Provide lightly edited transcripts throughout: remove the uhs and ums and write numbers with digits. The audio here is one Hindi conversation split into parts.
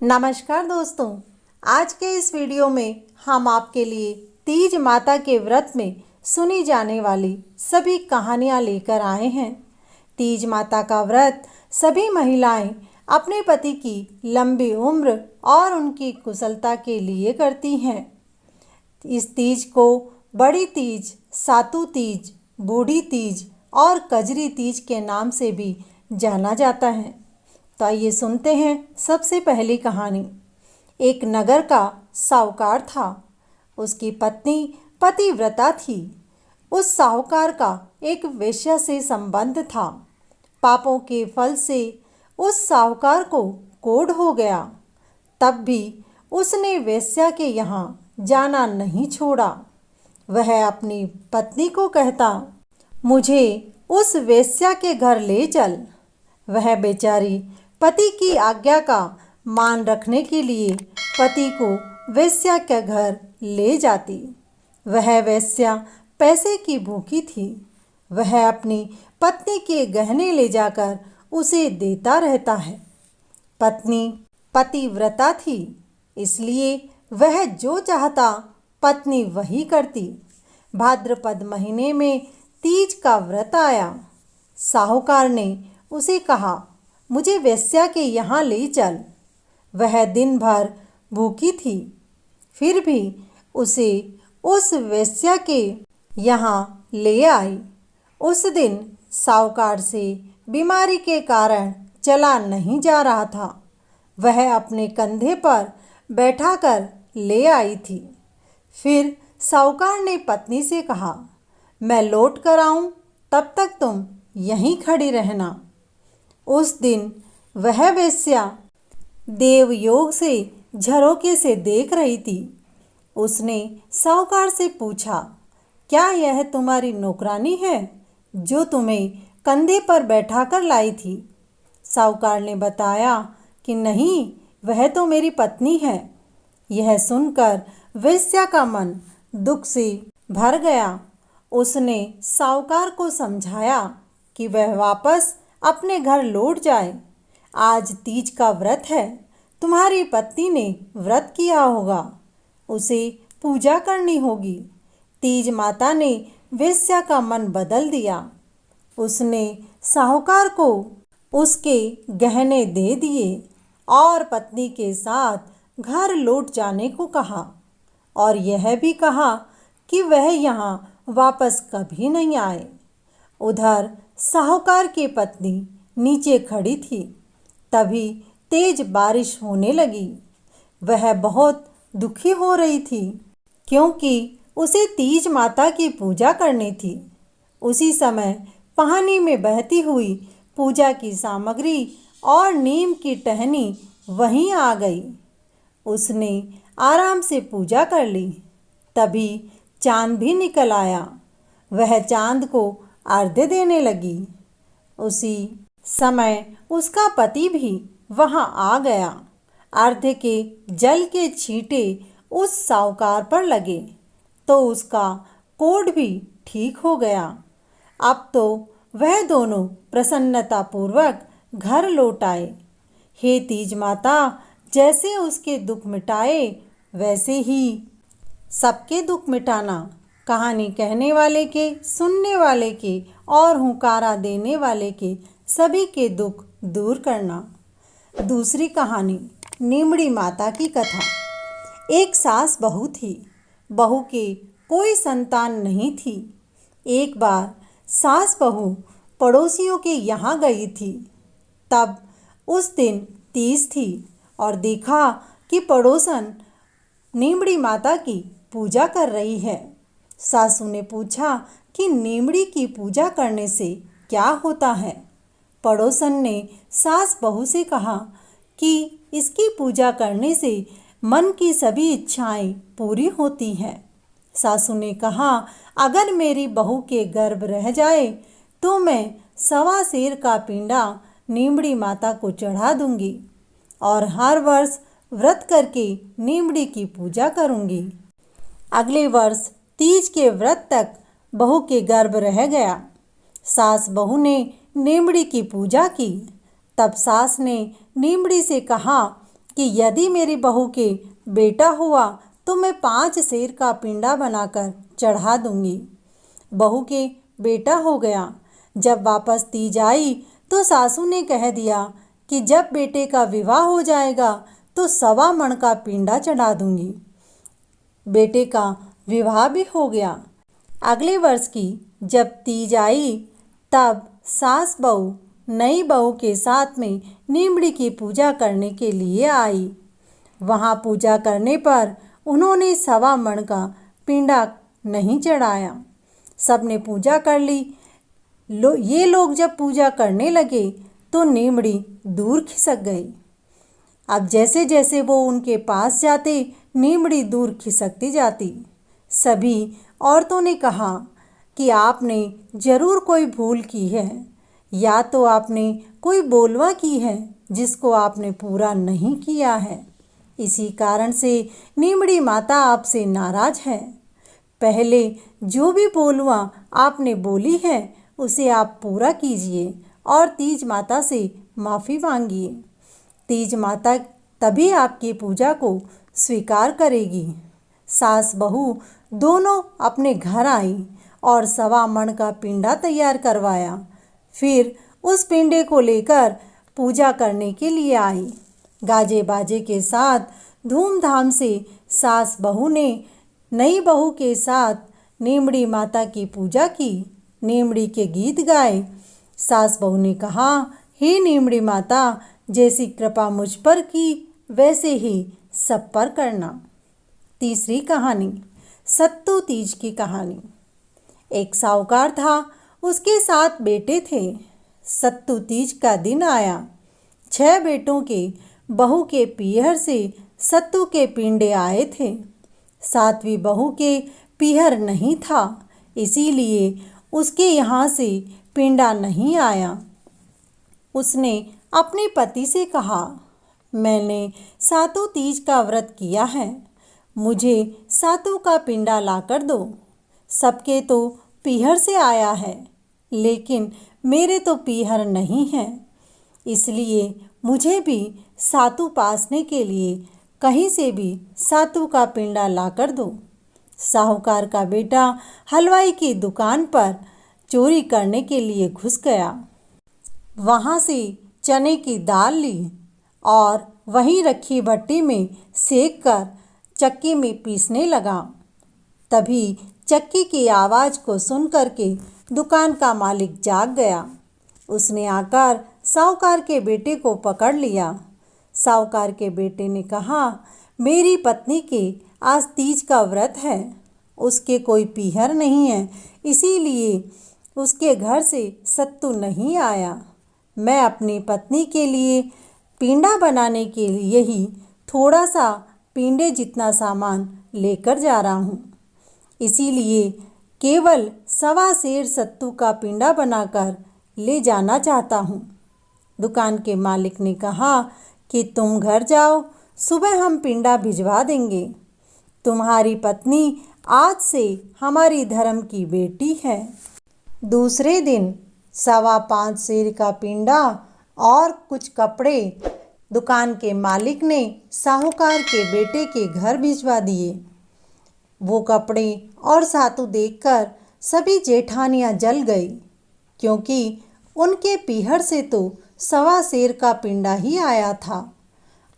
नमस्कार दोस्तों, आज के इस वीडियो में हम आपके लिए तीज माता के व्रत में सुनी जाने वाली सभी कहानियाँ लेकर आए हैं। तीज माता का व्रत सभी महिलाएं अपने पति की लंबी उम्र और उनकी कुशलता के लिए करती हैं। इस तीज को बड़ी तीज, सातु तीज, बूढ़ी तीज और कजरी तीज के नाम से भी जाना जाता है। तो आइए सुनते हैं सबसे पहली कहानी। एक नगर का साहूकार था। उसकी पत्नी पतिव्रता थी। उस साहूकार का एक वेश्या से संबंध था। पापों के फल से उस साहूकार को कोढ़ हो गया। तब भी उसने वेश्या के यहाँ जाना नहीं छोड़ा। वह अपनी पत्नी को कहता, मुझे उस वेश्या के घर ले चल। वह बेचारी पति की आज्ञा का मान रखने के लिए पति को वेश्या के घर ले जाती। वह वेश्या पैसे की भूखी थी। वह अपनी पत्नी के गहने ले जाकर उसे देता रहता है। पत्नी पतिव्रता थी, इसलिए वह जो चाहता पत्नी वही करती। भाद्रपद महीने में तीज का व्रत आया। साहूकार ने उसे कहा, मुझे वेश्या के यहाँ ले चल। वह दिन भर भूखी थी, फिर भी उसे उस वेश्या के यहाँ ले आई। उस दिन साहूकार से बीमारी के कारण चला नहीं जा रहा था। वह अपने कंधे पर बैठाकर ले आई थी। फिर साहूकार ने पत्नी से कहा, मैं लौट कर आऊँ, तब तक तुम यहीं खड़ी रहना। उस दिन वह वेश्या देवयोग से झरोके से देख रही थी। उसने साहूकार से पूछा, क्या यह तुम्हारी नौकरानी है जो तुम्हें कंधे पर बैठाकर लाई थी? साहूकार ने बताया कि नहीं, वह तो मेरी पत्नी है। यह सुनकर वेश्या का मन दुख से भर गया। उसने साहूकार को समझाया कि वह वापस अपने घर लौट जाए। आज तीज का व्रत है, तुम्हारी पत्नी ने व्रत किया होगा, उसे पूजा करनी होगी। तीज माता ने वेश्या का मन बदल दिया। उसने साहूकार को उसके गहने दे दिए और पत्नी के साथ घर लौट जाने को कहा, और यह भी कहा कि वह यहाँ वापस कभी नहीं आए। उधर साहूकार की पत्नी नीचे खड़ी थी। तभी तेज बारिश होने लगी। वह बहुत दुखी हो रही थी, क्योंकि उसे तीज माता की पूजा करनी थी। उसी समय पानी में बहती हुई पूजा की सामग्री और नीम की टहनी वहीं आ गई। उसने आराम से पूजा कर ली। तभी चांद भी निकल आया। वह चांद को अर्घ्य देने लगी। उसी समय उसका पति भी वहां आ गया। अर्घ्य के जल के छींटे उस साहूकार पर लगे तो उसका कोढ़ भी ठीक हो गया। अब तो वह दोनों प्रसन्नतापूर्वक घर लौट आए। हे तीज माता, जैसे उसके दुख मिटाए वैसे ही सबके दुख मिटाना। कहानी कहने वाले के, सुनने वाले के और हुंकारा देने वाले के सभी के दुख दूर करना। दूसरी कहानी, नीमड़ी माता की कथा। एक सास बहू थी। बहू के कोई संतान नहीं थी। एक बार सास बहू पड़ोसियों के यहाँ गई थी। तब उस दिन तीज थी और देखा कि पड़ोसन नीमड़ी माता की पूजा कर रही है। सासू ने पूछा कि नीमड़ी की पूजा करने से क्या होता है? पड़ोसन ने सास बहू से कहा कि इसकी पूजा करने से मन की सभी इच्छाएं पूरी होती हैं। सासू ने कहा, अगर मेरी बहू के गर्भ रह जाए तो मैं 1.25 सेर का पिंडा नीमड़ी माता को चढ़ा दूंगी और हर वर्ष व्रत करके नीमड़ी की पूजा करूंगी। अगले वर्ष तीज के व्रत तक बहू के गर्भ रह गया। सास बहू ने नीमड़ी की पूजा की। तब सास ने नीमड़ी से कहा कि यदि मेरी बहू के बेटा हुआ तो मैं 5 सेर का पिंडा बनाकर चढ़ा दूंगी। बहू के बेटा हो गया। जब वापस तीज आई तो सासू ने कह दिया कि जब बेटे का विवाह हो जाएगा तो 1.25 मण का पिंडा चढ़ा दूंगी। बेटे का विवाह भी हो गया। अगले वर्ष की जब तीज आई तब सास बहू नई बहू के साथ में नीमड़ी की पूजा करने के लिए आई। वहाँ पूजा करने पर उन्होंने 1.25 मण का पिंडा नहीं चढ़ाया। सबने पूजा कर ली। ये लोग जब पूजा करने लगे तो नीमड़ी दूर खिसक गई। अब जैसे जैसे वो उनके पास जाते नीमड़ी दूर खिसकती जाती। सभी औरतों ने कहा कि आपने ज़रूर कोई भूल की है, या तो आपने कोई बोलवा की है जिसको आपने पूरा नहीं किया है। इसी कारण से नीमड़ी माता आपसे नाराज है। पहले जो भी बोलवा आपने बोली है उसे आप पूरा कीजिए और तीज माता से माफ़ी मांगिए। तीज माता तभी आपकी पूजा को स्वीकार करेगी। सास बहू दोनों अपने घर आई और 1.25 मण का पिंडा तैयार करवाया। फिर उस पिंडे को लेकर पूजा करने के लिए आई। गाजे बाजे के साथ धूमधाम से सास बहू ने नई बहू के साथ नीमड़ी माता की पूजा की, नीमड़ी के गीत गाए। सास बहू ने कहा, हे नीमड़ी माता, जैसी कृपा मुझ पर की वैसे ही सब पर करना। तीसरी कहानी, सत्तू तीज की कहानी। एक साहूकार था, उसके 7 बेटे थे। सत्तू तीज का दिन आया। 6 बेटों के बहू के पीहर से सत्तू के पिंडे आए थे। 7वीं बहू के पीहर नहीं था, इसीलिए उसके यहाँ से पिंडा नहीं आया। उसने अपने पति से कहा, मैंने सातों तीज का व्रत किया है, मुझे सातों का पिंडा लाकर दो। सबके तो पीहर से आया है, लेकिन मेरे तो पीहर नहीं है, इसलिए मुझे भी सातू पासने के लिए कहीं से भी सातू का पिंडा लाकर दो। साहूकार का बेटा हलवाई की दुकान पर चोरी करने के लिए घुस गया। वहाँ से चने की दाल ली और वहीं रखी भट्टी में सेक कर चक्की में पीसने लगा। तभी चक्की की आवाज़ को सुन करके दुकान का मालिक जाग गया। उसने आकर साहूकार के बेटे को पकड़ लिया। साहूकार के बेटे ने कहा, मेरी पत्नी के आज तीज का व्रत है, उसके कोई पीहर नहीं है, इसीलिए उसके घर से सत्तू नहीं आया। मैं अपनी पत्नी के लिए पिंडा बनाने के लिए ही थोड़ा सा पिंडे जितना सामान लेकर जा रहा हूँ, इसीलिए केवल 1.25 सेर सत्तू का पिंडा बनाकर ले जाना चाहता हूँ। दुकान के मालिक ने कहा कि तुम घर जाओ, सुबह हम पिंडा भिजवा देंगे। तुम्हारी पत्नी आज से हमारी धर्म की बेटी है। दूसरे दिन 5.25 सेर का पिंडा और कुछ कपड़े दुकान के मालिक ने साहूकार के बेटे के घर भिजवा दिए। वो कपड़े और सातू देखकर सभी जेठानियाँ जल गई, क्योंकि उनके पीहर से तो 1.25 सेर का पिंडा ही आया था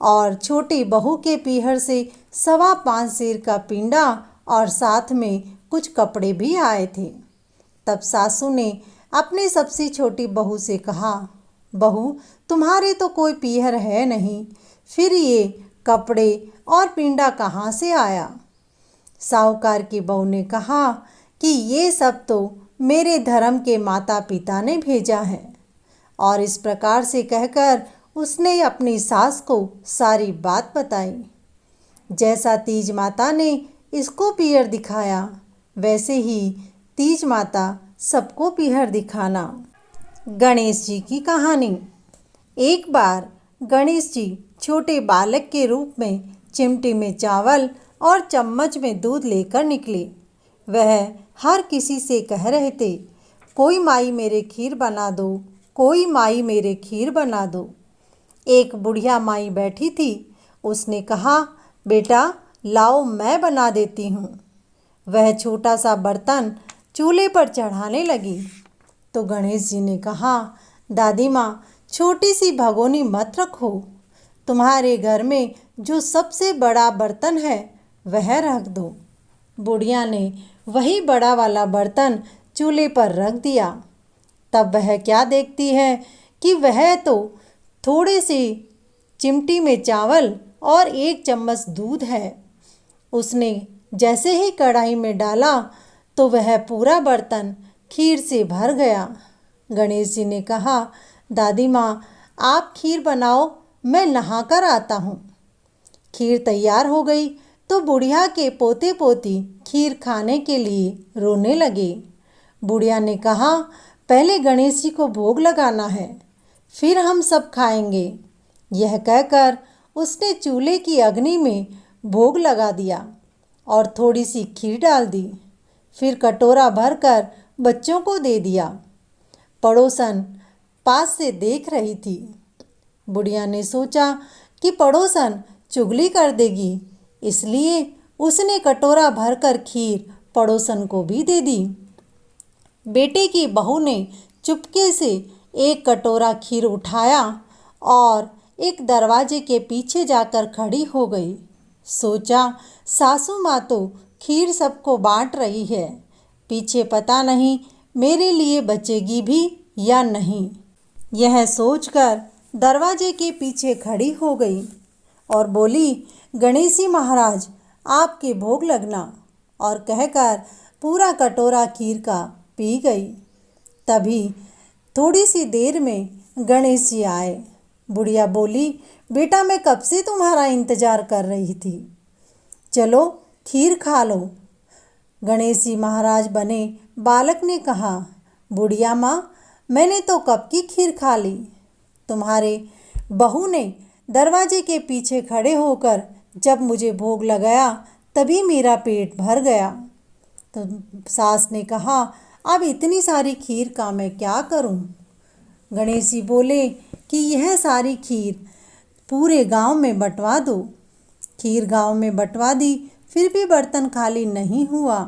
और छोटी बहू के पीहर से 5.25 सेर का पिंडा और साथ में कुछ कपड़े भी आए थे। तब सासू ने अपनी सबसे छोटी बहू से कहा, बहू, तुम्हारे तो कोई पीहर है नहीं, फिर ये कपड़े और पिंडा कहाँ से आया? साहूकार की बहू ने कहा कि ये सब तो मेरे धर्म के माता पिता ने भेजा है। और इस प्रकार से कहकर उसने अपनी सास को सारी बात बताई। जैसा तीज माता ने इसको पीहर दिखाया, वैसे ही तीज माता सबको पीहर दिखाना। गणेश जी की कहानी। एक बार गणेश जी छोटे बालक के रूप में चिमटी में चावल और चम्मच में दूध लेकर निकले। वह हर किसी से कह रहे थे, कोई माई मेरे खीर बना दो, कोई माई मेरे खीर बना दो। एक बुढ़िया माई बैठी थी, उसने कहा, बेटा लाओ मैं बना देती हूँ। वह छोटा सा बर्तन चूल्हे पर चढ़ाने लगी तो गणेश जी ने कहा, दादी माँ छोटी सी भगोनी मत रखो, तुम्हारे घर में जो सबसे बड़ा बर्तन है वह रख दो। बुढ़िया ने वही बड़ा वाला बर्तन चूल्हे पर रख दिया। तब वह क्या देखती है कि वह तो थोड़े से चिमटी में चावल और 1 चम्मच दूध है। उसने जैसे ही कढ़ाई में डाला तो वह पूरा बर्तन खीर से भर गया। गणेश जी ने कहा, दादी माँ आप खीर बनाओ, मैं नहाकर आता हूँ। खीर तैयार हो गई तो बुढ़िया के पोते पोती खीर खाने के लिए रोने लगे। बुढ़िया ने कहा, पहले गणेश जी को भोग लगाना है, फिर हम सब खाएंगे। यह कहकर उसने चूल्हे की अग्नि में भोग लगा दिया और थोड़ी सी खीर डाल दी। फिर कटोरा भरकर बच्चों को दे दिया। पड़ोसन पास से देख रही थी। बुढ़िया ने सोचा कि पड़ोसन चुगली कर देगी, इसलिए उसने कटोरा भरकर खीर पड़ोसन को भी दे दी। बेटे की बहू ने चुपके से एक कटोरा खीर उठाया और एक दरवाजे के पीछे जाकर खड़ी हो गई। सोचा, सासू माँ तो खीर सबको बांट रही है, पीछे पता नहीं मेरे लिए बचेगी भी या नहीं। यह सोचकर दरवाजे के पीछे खड़ी हो गई और बोली, गणेशी महाराज आपके भोग लगना, और कहकर पूरा कटोरा खीर का पी गई। तभी थोड़ी सी देर में गणेश जी आए। बुढ़िया बोली, बेटा मैं कब से तुम्हारा इंतजार कर रही थी, चलो खीर खा लो। गणेश जी महाराज बने बालक ने कहा, बुढ़िया माँ मैंने तो कब की खीर खा ली, तुम्हारे बहू ने दरवाजे के पीछे खड़े होकर जब मुझे भोग लगाया तभी मेरा पेट भर गया। तो सास ने कहा, अब इतनी सारी खीर का मैं क्या करूं? गणेश जी बोले कि यह सारी खीर पूरे गांव में बंटवा दो। खीर गांव में बंटवा दी, फिर भी बर्तन खाली नहीं हुआ।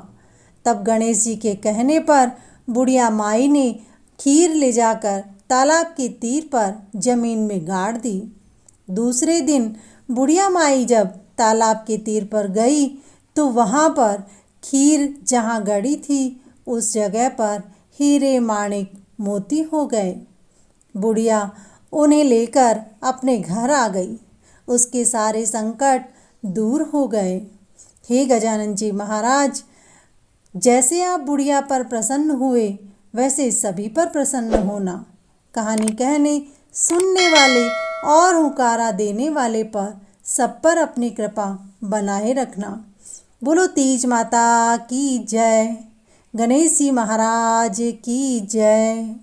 तब गणेश जी के कहने पर बुढ़िया माई ने खीर ले जाकर तालाब के तीर पर जमीन में गाड़ दी। दूसरे दिन बुढ़िया माई जब तालाब के तीर पर गई तो वहाँ पर खीर जहाँ गड़ी थी उस जगह पर हीरे माणिक मोती हो गए। बुढ़िया उन्हें लेकर अपने घर आ गई, उसके सारे संकट दूर हो गए। हे गजानन जी महाराज, जैसे आप बुढ़िया पर प्रसन्न हुए वैसे सभी पर प्रसन्न होना। कहानी कहने, सुनने वाले और हुकारा देने वाले पर सब पर अपनी कृपा बनाए रखना। बोलो तीज माता की जय, गणेश जी महाराज की जय।